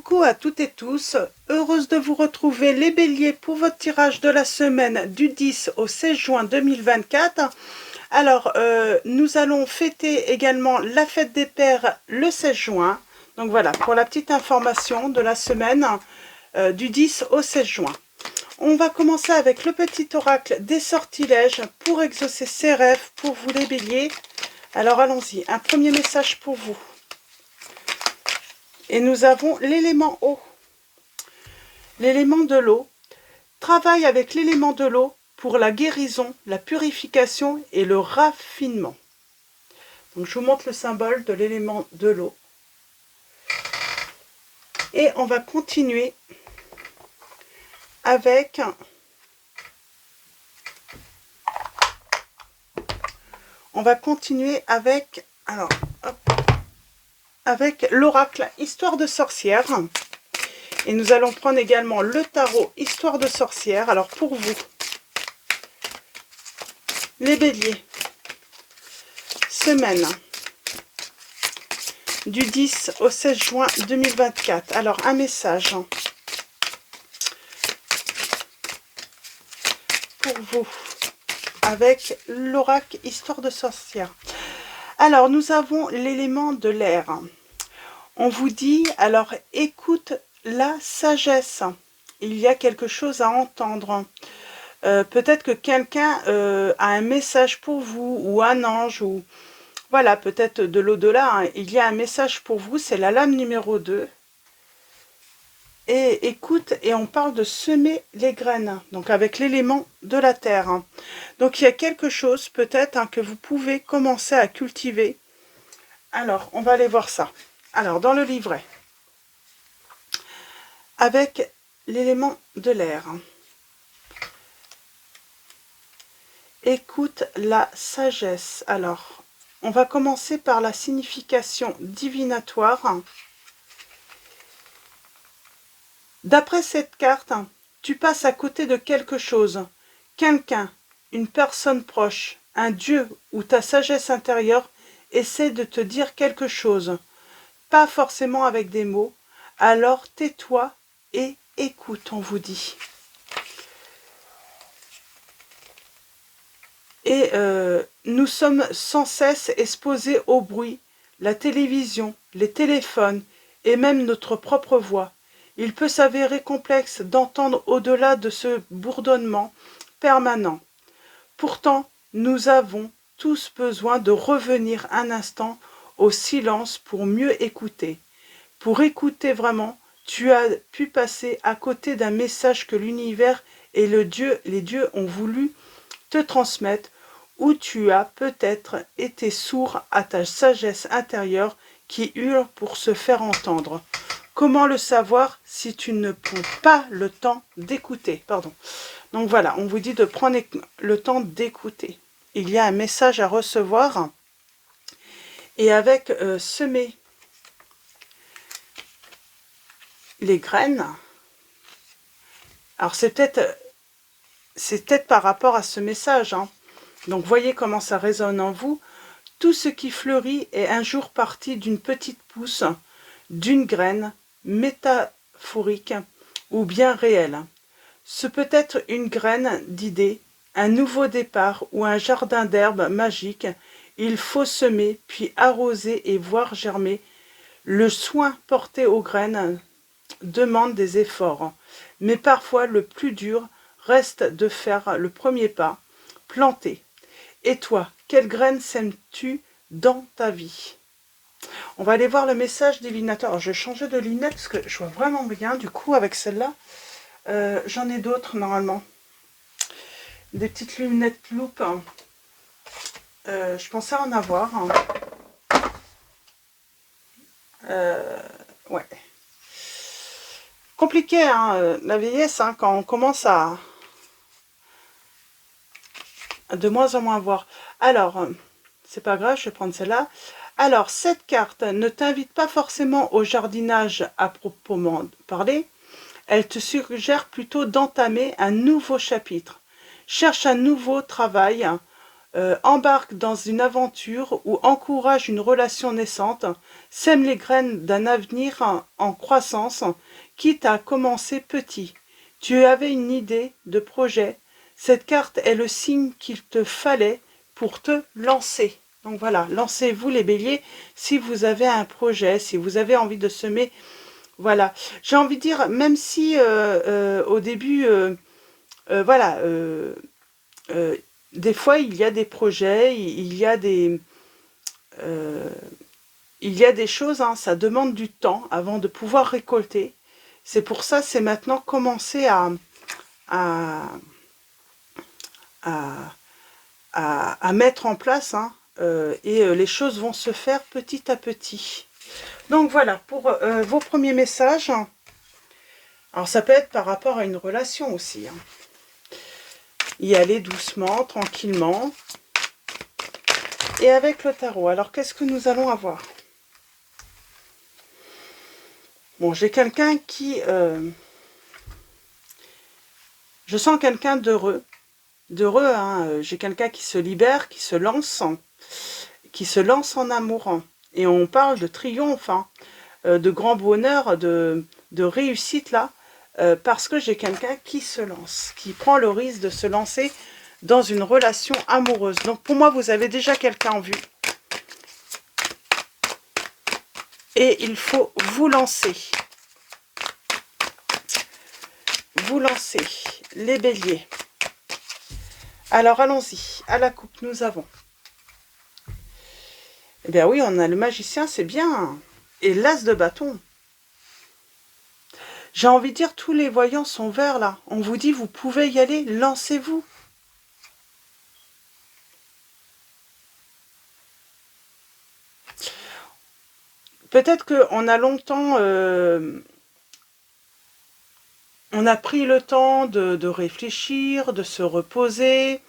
Coucou à toutes et tous, heureuse de vous retrouver les béliers pour votre tirage de la semaine du 10 au 16 juin 2024. Alors, nous allons fêter également la fête des pères le 16 juin. Donc voilà, pour la petite information de la semaine du 10 au 16 juin. On va commencer avec le petit oracle des sortilèges pour exaucer ses rêves pour vous les béliers. Alors allons-y, un premier message pour vous. Et nous avons l'élément eau. L'élément de l'eau. Travaille avec l'élément de l'eau pour la guérison, la purification et le raffinement. Donc je vous montre le symbole de l'élément de l'eau. Et on va continuer avec alors hop, avec l'oracle Histoire de sorcière. Et nous allons prendre également le tarot Histoire de sorcière. Alors pour vous, les béliers, semaine du 10 au 16 juin 2024. Alors un message pour vous avec l'oracle Histoire de sorcière. Alors nous avons l'élément de l'air. On vous dit, alors écoute la sagesse. Il y a quelque chose à entendre. Peut-être que quelqu'un a un message pour vous, ou un ange, ou voilà, peut-être de l'au-delà. Hein. Il y a un message pour vous, c'est la lame numéro 2. Et écoute, et on parle de semer les graines, donc avec l'élément de la terre. Hein. Donc il y a quelque chose peut-être hein, que vous pouvez commencer à cultiver. Alors, on va aller voir ça. Alors, dans le livret, avec l'élément de l'air, écoute la sagesse. Alors, on va commencer par la signification divinatoire. D'après cette carte, tu passes à côté de quelque chose, quelqu'un, une personne proche, un dieu ou ta sagesse intérieure essaie de te dire quelque chose, pas forcément avec des mots, alors tais-toi et écoute, on vous dit. Et nous sommes sans cesse exposés au bruit, la télévision, les téléphones et même notre propre voix. Il peut s'avérer complexe d'entendre au-delà de ce bourdonnement permanent. Pourtant, nous avons tous besoin de revenir un instant au silence pour mieux écouter. Pour écouter vraiment, tu as pu passer à côté d'un message que l'univers et les dieux ont voulu te transmettre, ou tu as peut-être été sourd à ta sagesse intérieure qui hurle pour se faire entendre. Comment le savoir si tu ne prends pas le temps d'écouter? Donc voilà, on vous dit de prendre le temps d'écouter. Il y a un message à recevoir. Et avec semer les graines, alors c'est peut-être par rapport à ce message. Hein. Donc voyez comment ça résonne en vous. Tout ce qui fleurit est un jour parti d'une petite pousse, d'une graine métaphorique ou bien réelle. Ce peut être une graine d'idée, un nouveau départ ou un jardin d'herbes magiques. Il faut semer, puis arroser et voir germer. Le soin porté aux graines demande des efforts, mais parfois le plus dur reste de faire le premier pas, planter. Et toi, quelle graine sèmes-tu dans ta vie? On va aller voir le message divinateur. Alors, je vais changer de lunettes parce que je vois vraiment bien du coup avec celle-là. J'en ai d'autres normalement. Des petites lunettes loupe. Hein. Je pensais en avoir. Hein. Ouais. Compliqué, hein, la vieillesse, hein, quand on commence à de moins en moins voir. Alors, c'est pas grave, je vais prendre celle-là. Alors, cette carte ne t'invite pas forcément au jardinage à proprement parler. Elle te suggère plutôt d'entamer un nouveau chapitre. Cherche un nouveau travail embarque dans une aventure ou encourage une relation naissante, sème les graines d'un avenir en croissance, quitte à commencer petit. Tu avais une idée de projet. Cette carte est le signe qu'il te fallait pour te lancer. Donc voilà, lancez-vous les béliers si vous avez un projet, si vous avez envie de semer. Voilà, j'ai envie de dire, même si au début, voilà, des fois il y a des projets, il y a des choses, hein, ça demande du temps avant de pouvoir récolter. C'est pour ça, c'est maintenant commencer à, à, à mettre en place, hein, et les choses vont se faire petit à petit. Donc voilà, pour vos premiers messages. Alors ça peut être par rapport à une relation aussi, hein. Y aller doucement, tranquillement. Et avec le tarot, alors qu'est-ce que nous allons avoir? Bon, j'ai quelqu'un qui... je sens quelqu'un d'heureux. D'heureux, hein. J'ai quelqu'un qui se libère, qui se lance en amour. Et on parle de triomphe, hein, de grand bonheur, de réussite là, parce que j'ai quelqu'un qui se lance, qui prend le risque de se lancer dans une relation amoureuse. Donc pour moi, vous avez déjà quelqu'un en vue. Et il faut vous lancer. Vous lancez, les béliers. Alors allons-y, à la coupe, nous avons. Eh bien oui, on a le magicien, c'est bien. Et l'as de bâton. J'ai envie de dire, tous les voyants sont verts là. On vous dit, vous pouvez y aller, lancez-vous. Peut-être qu'on a longtemps... on a pris le temps de réfléchir, de se reposer.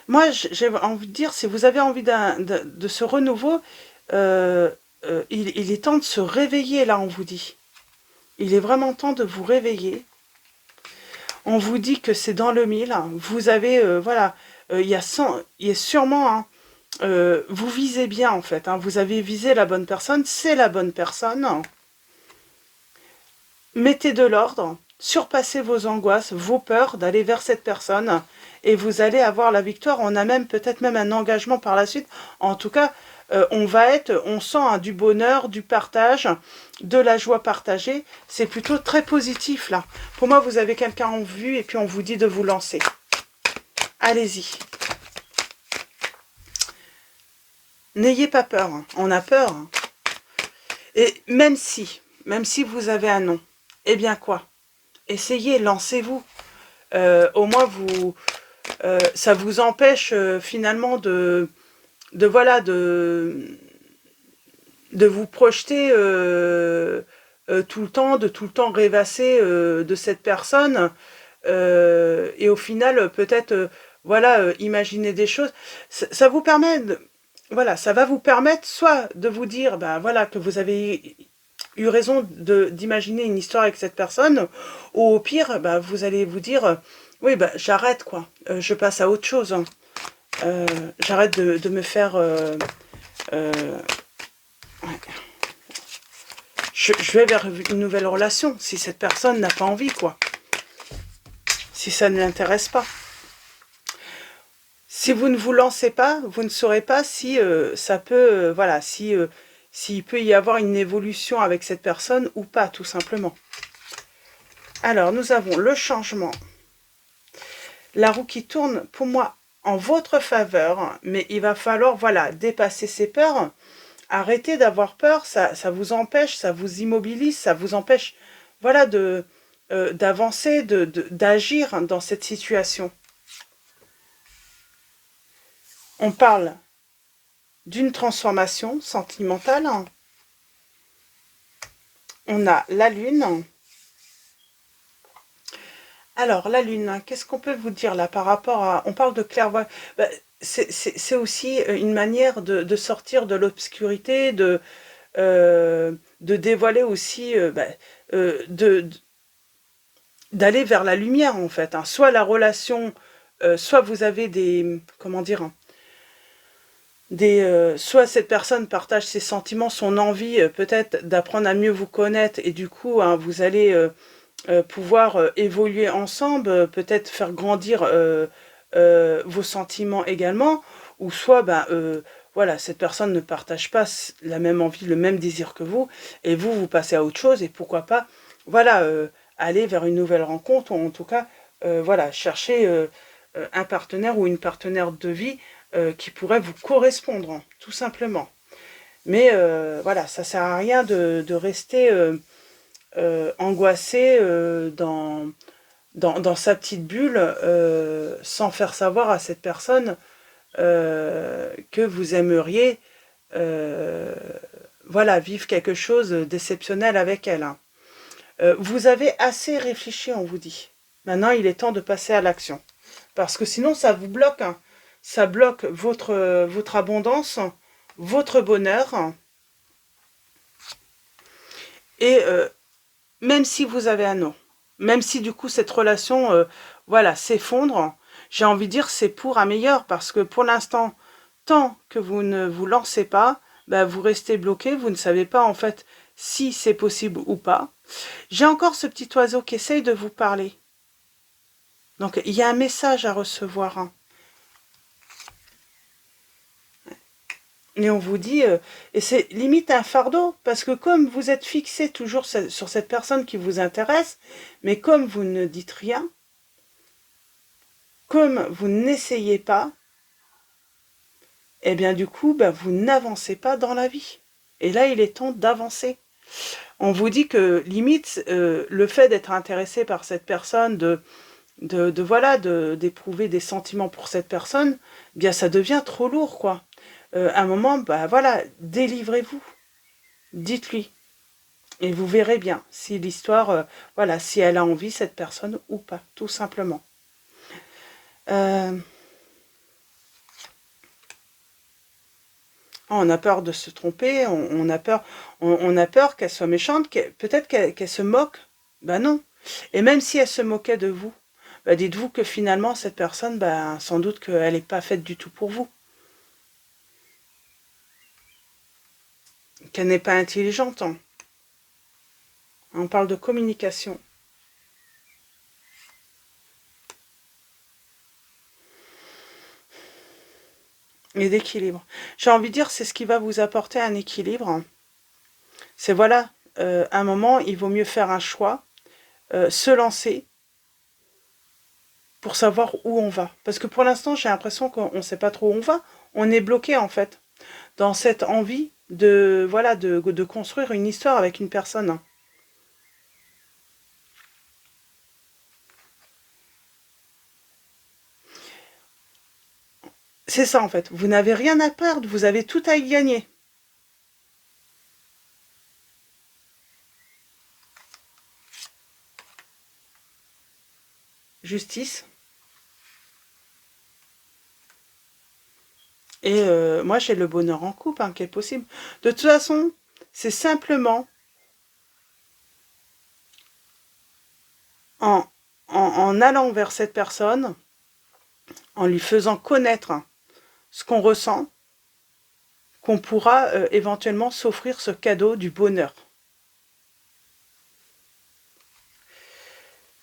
Moi, j'ai envie de dire, si vous avez envie de ce renouveau, il est temps de se réveiller, là, on vous dit. Il est vraiment temps de vous réveiller. On vous dit que c'est dans le mille. Vous avez, voilà, il y a sûrement... hein, vous visez bien, en fait. Hein, vous avez visé la bonne personne, c'est la bonne personne. Mettez de l'ordre, surpassez vos angoisses, vos peurs d'aller vers cette personne et vous allez avoir la victoire. On a même peut-être même un engagement par la suite. En tout cas, on sent hein, du bonheur, du partage, de la joie partagée. C'est plutôt très positif là. Pour moi, vous avez quelqu'un en vue et puis on vous dit de vous lancer. Allez-y. N'ayez pas peur. Hein. On a peur. Hein. Et même si vous avez un non, eh bien quoi? Essayez, lancez-vous. Au moins, ça vous empêche finalement voilà, de vous projeter tout le temps, de tout le temps rêvasser de cette personne. Et au final, peut-être, voilà, imaginer des choses. Ça vous permet, voilà, ça va vous permettre soit de vous dire, ben voilà, que vous avez eu raison d'imaginer une histoire avec cette personne, ou au pire, bah, vous allez vous dire, oui, bah, j'arrête, quoi. Je passe à autre chose. Hein. J'arrête de me faire... ouais. Je vais vers une nouvelle relation, si cette personne n'a pas envie, quoi. Si ça ne l'intéresse pas. Si vous ne vous lancez pas, vous ne saurez pas si ça peut... voilà, s'il peut y avoir une évolution avec cette personne ou pas, tout simplement. Alors, nous avons le changement. La roue qui tourne, pour moi, en votre faveur, mais il va falloir, voilà, dépasser ses peurs. Arrêtez d'avoir peur, ça vous empêche, ça vous immobilise, ça vous empêche, voilà, d'avancer, d'agir dans cette situation. On parle d'une transformation sentimentale. On a la lune. Alors, la lune, qu'est-ce qu'on peut vous dire là par rapport à... On parle de clairvoyance. Ben, c'est aussi une manière de sortir de l'obscurité, de dévoiler aussi... d'aller vers la lumière, en fait. Hein. Soit la relation, soit vous avez des, comment dire, hein, soit cette personne partage ses sentiments, son envie peut-être d'apprendre à mieux vous connaître, et du coup, hein, vous allez pouvoir évoluer ensemble, peut-être faire grandir vos sentiments également, ou soit, ben, voilà, cette personne ne partage pas la même envie, le même désir que vous, et vous passez à autre chose, et pourquoi pas, voilà, aller vers une nouvelle rencontre, ou en tout cas, voilà, chercher un partenaire ou une partenaire de vie qui pourrait vous correspondre, hein, tout simplement. Mais voilà, ça sert à rien de rester angoissé dans sa petite bulle sans faire savoir à cette personne que vous aimeriez voilà, vivre quelque chose d'exceptionnel avec elle. Hein. Vous avez assez réfléchi, on vous dit. Maintenant, il est temps de passer à l'action. Parce que sinon, ça vous bloque. Hein. Ça bloque votre abondance, votre bonheur. Et même si vous avez un non, même si du coup cette relation voilà, s'effondre, j'ai envie de dire c'est pour un meilleur. Parce que pour l'instant, tant que vous ne vous lancez pas, ben, vous restez bloqué, vous ne savez pas en fait si c'est possible ou pas. J'ai encore ce petit oiseau qui essaye de vous parler. Donc il y a un message à recevoir. Hein. Et on vous dit, et c'est limite un fardeau, parce que comme vous êtes fixé toujours sur cette personne qui vous intéresse, mais comme vous ne dites rien, comme vous n'essayez pas, eh bien du coup, ben, vous n'avancez pas dans la vie. Et là, il est temps d'avancer. On vous dit que limite, le fait d'être intéressé par cette personne, voilà, d'éprouver des sentiments pour cette personne, eh bien ça devient trop lourd, quoi. À un moment, bah voilà, délivrez-vous, dites-lui, et vous verrez bien si l'histoire, voilà, si elle a envie cette personne ou pas, tout simplement. On a peur de se tromper, on a peur qu'elle soit méchante, peut-être qu'elle se moque. Ben non. Et même si elle se moquait de vous, ben dites-vous que finalement cette personne, ben, sans doute qu'elle n'est pas faite du tout pour vous. Qu'elle n'est pas intelligente. Hein. On parle de communication. Et d'équilibre. J'ai envie de dire, c'est ce qui va vous apporter un équilibre. C'est voilà, à un moment, il vaut mieux faire un choix, se lancer pour savoir où on va. Parce que pour l'instant, j'ai l'impression qu'on ne sait pas trop où on va. On est bloqué, en fait, dans cette envie de, voilà, de construire une histoire avec une personne. C'est ça, en fait. Vous n'avez rien à perdre, vous avez tout à y gagner. Justice. Et moi, j'ai le bonheur en couple, hein, qui est possible. De toute façon, c'est simplement en, en allant vers cette personne, en lui faisant connaître ce qu'on ressent, qu'on pourra éventuellement s'offrir ce cadeau du bonheur.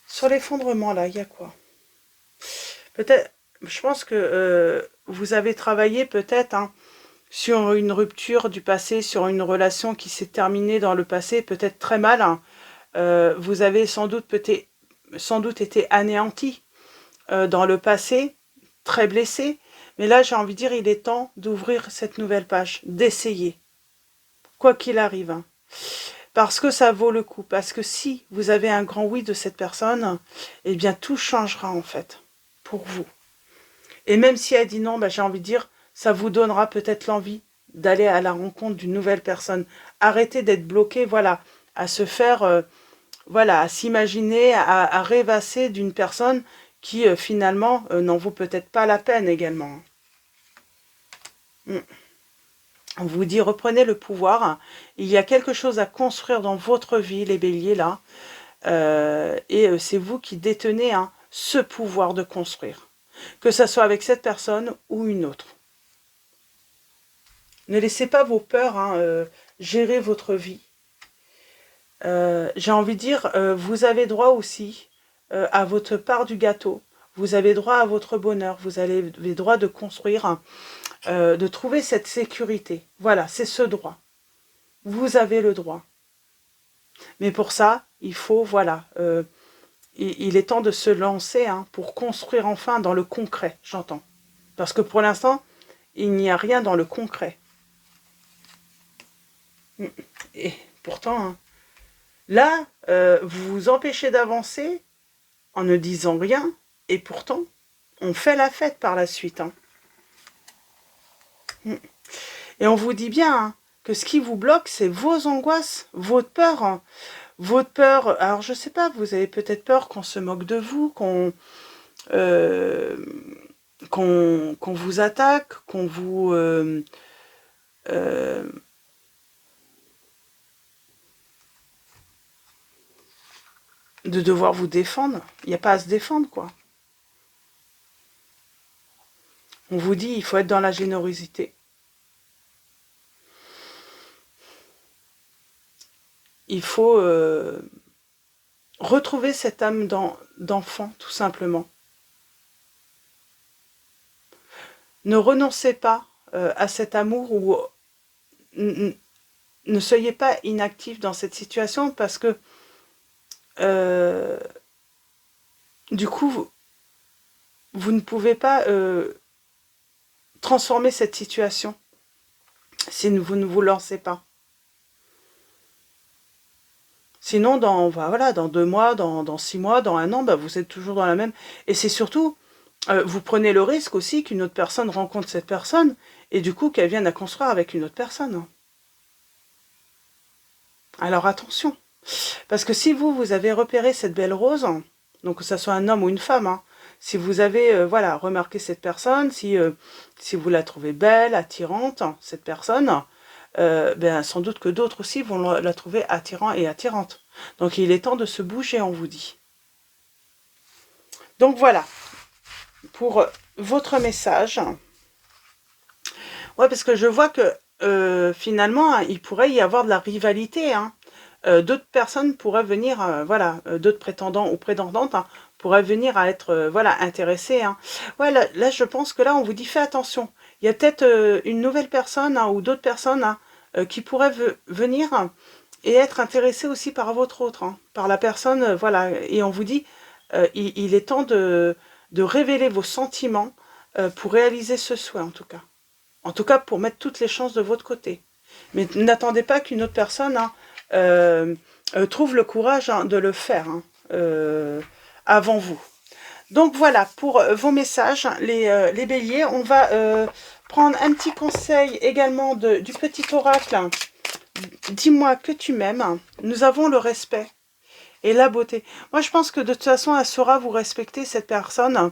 Sur l'effondrement, là, il y a quoi? Peut-être, je pense que vous avez travaillé peut-être hein, sur une rupture du passé, sur une relation qui s'est terminée dans le passé, peut-être très mal. Hein. Vous avez sans doute été anéanti dans le passé, très blessé. Mais là, j'ai envie de dire, il est temps d'ouvrir cette nouvelle page, d'essayer, quoi qu'il arrive. Hein. Parce que ça vaut le coup. Parce que si vous avez un grand oui de cette personne, eh bien tout changera en fait, pour vous. Et même si elle dit non, ben, j'ai envie de dire, ça vous donnera peut-être l'envie d'aller à la rencontre d'une nouvelle personne. Arrêtez d'être bloqué, voilà, à se faire, voilà, à s'imaginer, à rêvasser d'une personne qui finalement n'en vaut peut-être pas la peine également. On vous dit, reprenez le pouvoir. Il y a quelque chose à construire dans votre vie, les béliers, là. et c'est vous qui détenez hein, ce pouvoir de construire, que ce soit avec cette personne ou une autre. Ne laissez pas vos peurs hein, gérer votre vie. J'ai envie de dire, vous avez droit aussi à votre part du gâteau. Vous avez droit à votre bonheur. Vous avez droit de construire, de trouver cette sécurité. Voilà, c'est ce droit. Vous avez le droit. Mais pour ça, il faut, voilà, il est temps de se lancer hein, pour construire enfin dans le concret, j'entends. Parce que pour l'instant, il n'y a rien dans le concret. Et pourtant, hein, là, vous vous empêchez d'avancer en ne disant rien, et pourtant, on fait la fête par la suite. Hein. Et on vous dit bien hein, que ce qui vous bloque, c'est vos angoisses, votre peur. Hein. Votre peur, alors je sais pas, vous avez peut-être peur qu'on se moque de vous, qu'on vous attaque, qu'on vous... de devoir vous défendre. Il n'y a pas à se défendre, quoi. On vous dit, il faut être dans la générosité. Il faut retrouver cette âme d'enfant, tout simplement. Ne renoncez pas à cet amour ou ne soyez pas inactif dans cette situation parce que du coup, vous ne pouvez pas transformer cette situation si vous ne vous lancez pas. Sinon, dans 2 mois, dans 6 mois, dans 1 an, bah, vous êtes toujours dans la même... Et c'est surtout, vous prenez le risque aussi qu'une autre personne rencontre cette personne et du coup qu'elle vienne à construire avec une autre personne. Alors attention, parce que si vous avez repéré cette belle rose, donc que ce soit un homme ou une femme, hein, si vous avez voilà, remarqué cette personne, si vous la trouvez belle, attirante, cette personne, ben, sans doute que d'autres aussi vont la trouver attirant et attirante. Donc il est temps de se bouger, on vous dit. Donc voilà, pour votre message. Ouais, parce que je vois que finalement, il pourrait y avoir de la rivalité. Hein. D'autres personnes pourraient venir, voilà, d'autres prétendants ou prétendantes hein, pourraient venir à être, voilà, intéressés. Hein. Ouais, là, je pense que là, on vous dit, fais attention. Il y a peut-être une nouvelle personne hein, ou d'autres personnes hein, qui pourraient venir et être intéressées aussi par votre autre, hein, par la personne, voilà. Et on vous dit, il est temps de révéler vos sentiments pour réaliser ce souhait, en tout cas. En tout cas, pour mettre toutes les chances de votre côté. Mais n'attendez pas qu'une autre personne hein, trouve le courage hein, de le faire hein, avant vous. Donc voilà, pour vos messages, les béliers, on va prendre un petit conseil également du petit oracle. Dis-moi que tu m'aimes. Nous avons le respect et la beauté. Moi, je pense que de toute façon, elle saura vous respecter, cette personne.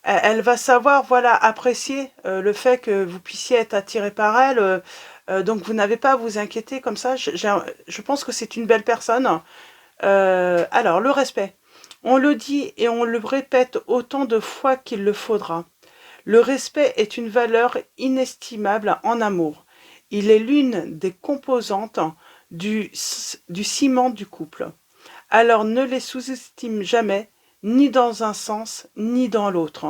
Elle va savoir, voilà, apprécier le fait que vous puissiez être attiré par elle. Donc, vous n'avez pas à vous inquiéter comme ça. Je pense que c'est une belle personne. Alors, le respect. On le dit et on le répète autant de fois qu'il le faudra. Le respect est une valeur inestimable en amour. Il est l'une des composantes du ciment du couple. Alors, ne les sous-estime jamais, ni dans un sens, ni dans l'autre.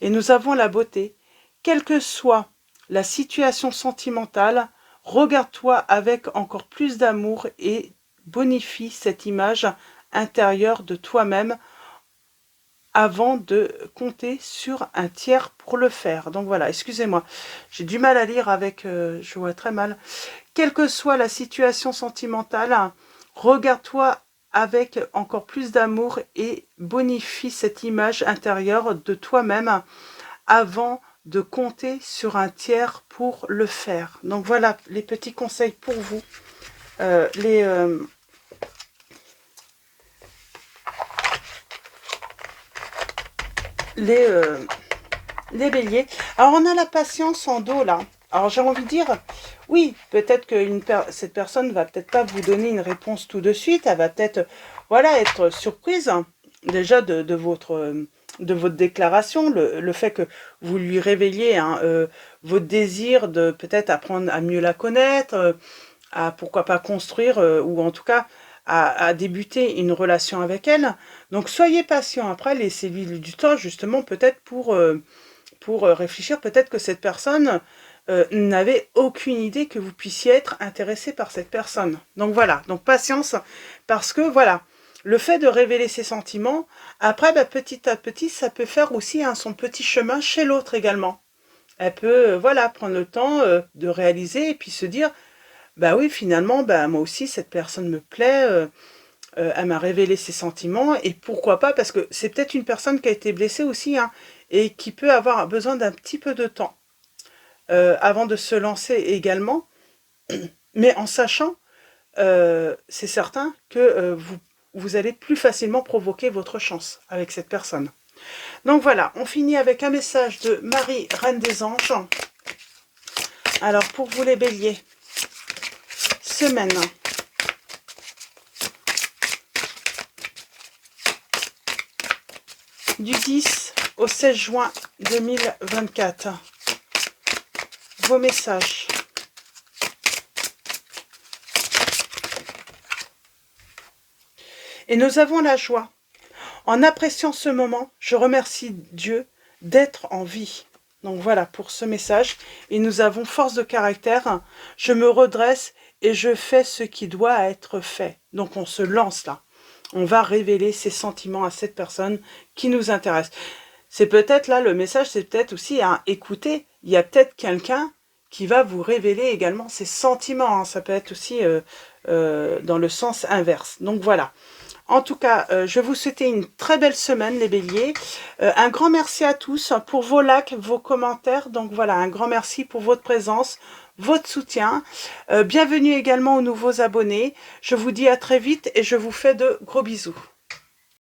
Et nous avons la beauté. Quelle que soit la situation sentimentale, regarde-toi avec encore plus d'amour et bonifie cette image intérieure de toi-même avant de compter sur un tiers pour le faire. Donc voilà, excusez-moi, j'ai du mal à lire avec, je vois très mal. Quelle que soit la situation sentimentale, regarde-toi avec encore plus d'amour et bonifie cette image intérieure de toi-même avant de compter sur un tiers pour le faire. Donc voilà les petits conseils pour vous. Les béliers. Alors on a la patience en dos là. Alors j'ai envie de dire, oui, peut-être que cette personne va peut-être pas vous donner une réponse tout de suite. Elle va peut-être voilà, être surprise déjà de votre déclaration, le fait que vous lui révéliez hein, votre désir de peut-être apprendre à mieux la connaître, à pourquoi pas construire, ou en tout cas à débuter une relation avec elle. Donc soyez patient, après laissez-lui du temps justement peut-être pour réfléchir, peut-être que cette personne n'avait aucune idée que vous puissiez être intéressé par cette personne. Donc voilà, donc patience, parce que voilà, le fait de révéler ses sentiments, après, bah, petit à petit, ça peut faire aussi hein, son petit chemin chez l'autre également. Elle peut, voilà, prendre le temps de réaliser et puis se dire, bah oui, finalement, bah, moi aussi, cette personne me plaît, elle m'a révélé ses sentiments, et pourquoi pas, parce que c'est peut-être une personne qui a été blessée aussi, hein, et qui peut avoir besoin d'un petit peu de temps avant de se lancer également, mais en sachant, c'est certain que vous allez plus facilement provoquer votre chance avec cette personne. Donc voilà, on finit avec un message de Marie, Reine des Anges. Alors pour vous les béliers, semaine. Du 10 au 16 juin 2024. Vos messages. Et nous avons la joie. En appréciant ce moment, je remercie Dieu d'être en vie. Donc voilà pour ce message. Et nous avons force de caractère. Je me redresse et je fais ce qui doit être fait. Donc on se lance là. On va révéler ses sentiments à cette personne qui nous intéresse. C'est peut-être là, le message, c'est peut-être aussi à écouter. Il y a peut-être quelqu'un qui va vous révéler également ses sentiments. Hein. Ça peut être aussi dans le sens inverse. Donc voilà. En tout cas, je vous souhaite une très belle semaine, les béliers. Un grand merci à tous pour vos likes, vos commentaires. Donc voilà, un grand merci pour votre présence, votre soutien. Bienvenue également aux nouveaux abonnés. Je vous dis à très vite et je vous fais de gros bisous.